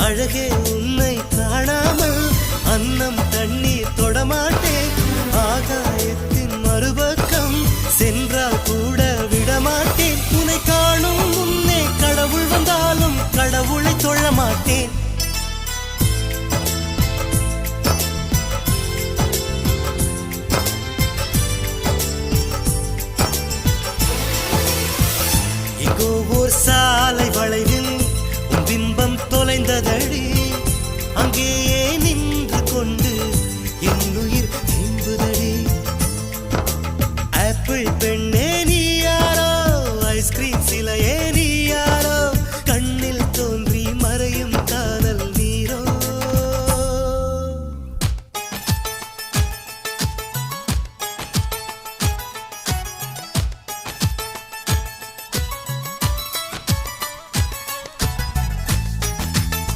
அழகே உன்னை காணாமல் அன்னம் தண்ணீர் தொடமாட்டேன். ஆகாயத்தின் மறுபக்கம் சென்றால் கூட விடமாட்டேன். உன்னை காணும் முன்னே கடவுள் வந்தாலும் கடவுளை தொழ மாட்டேன். எங்கோ ஓர் சாலை வளைவில் உன் பிம்பம் தொலைந்ததடி.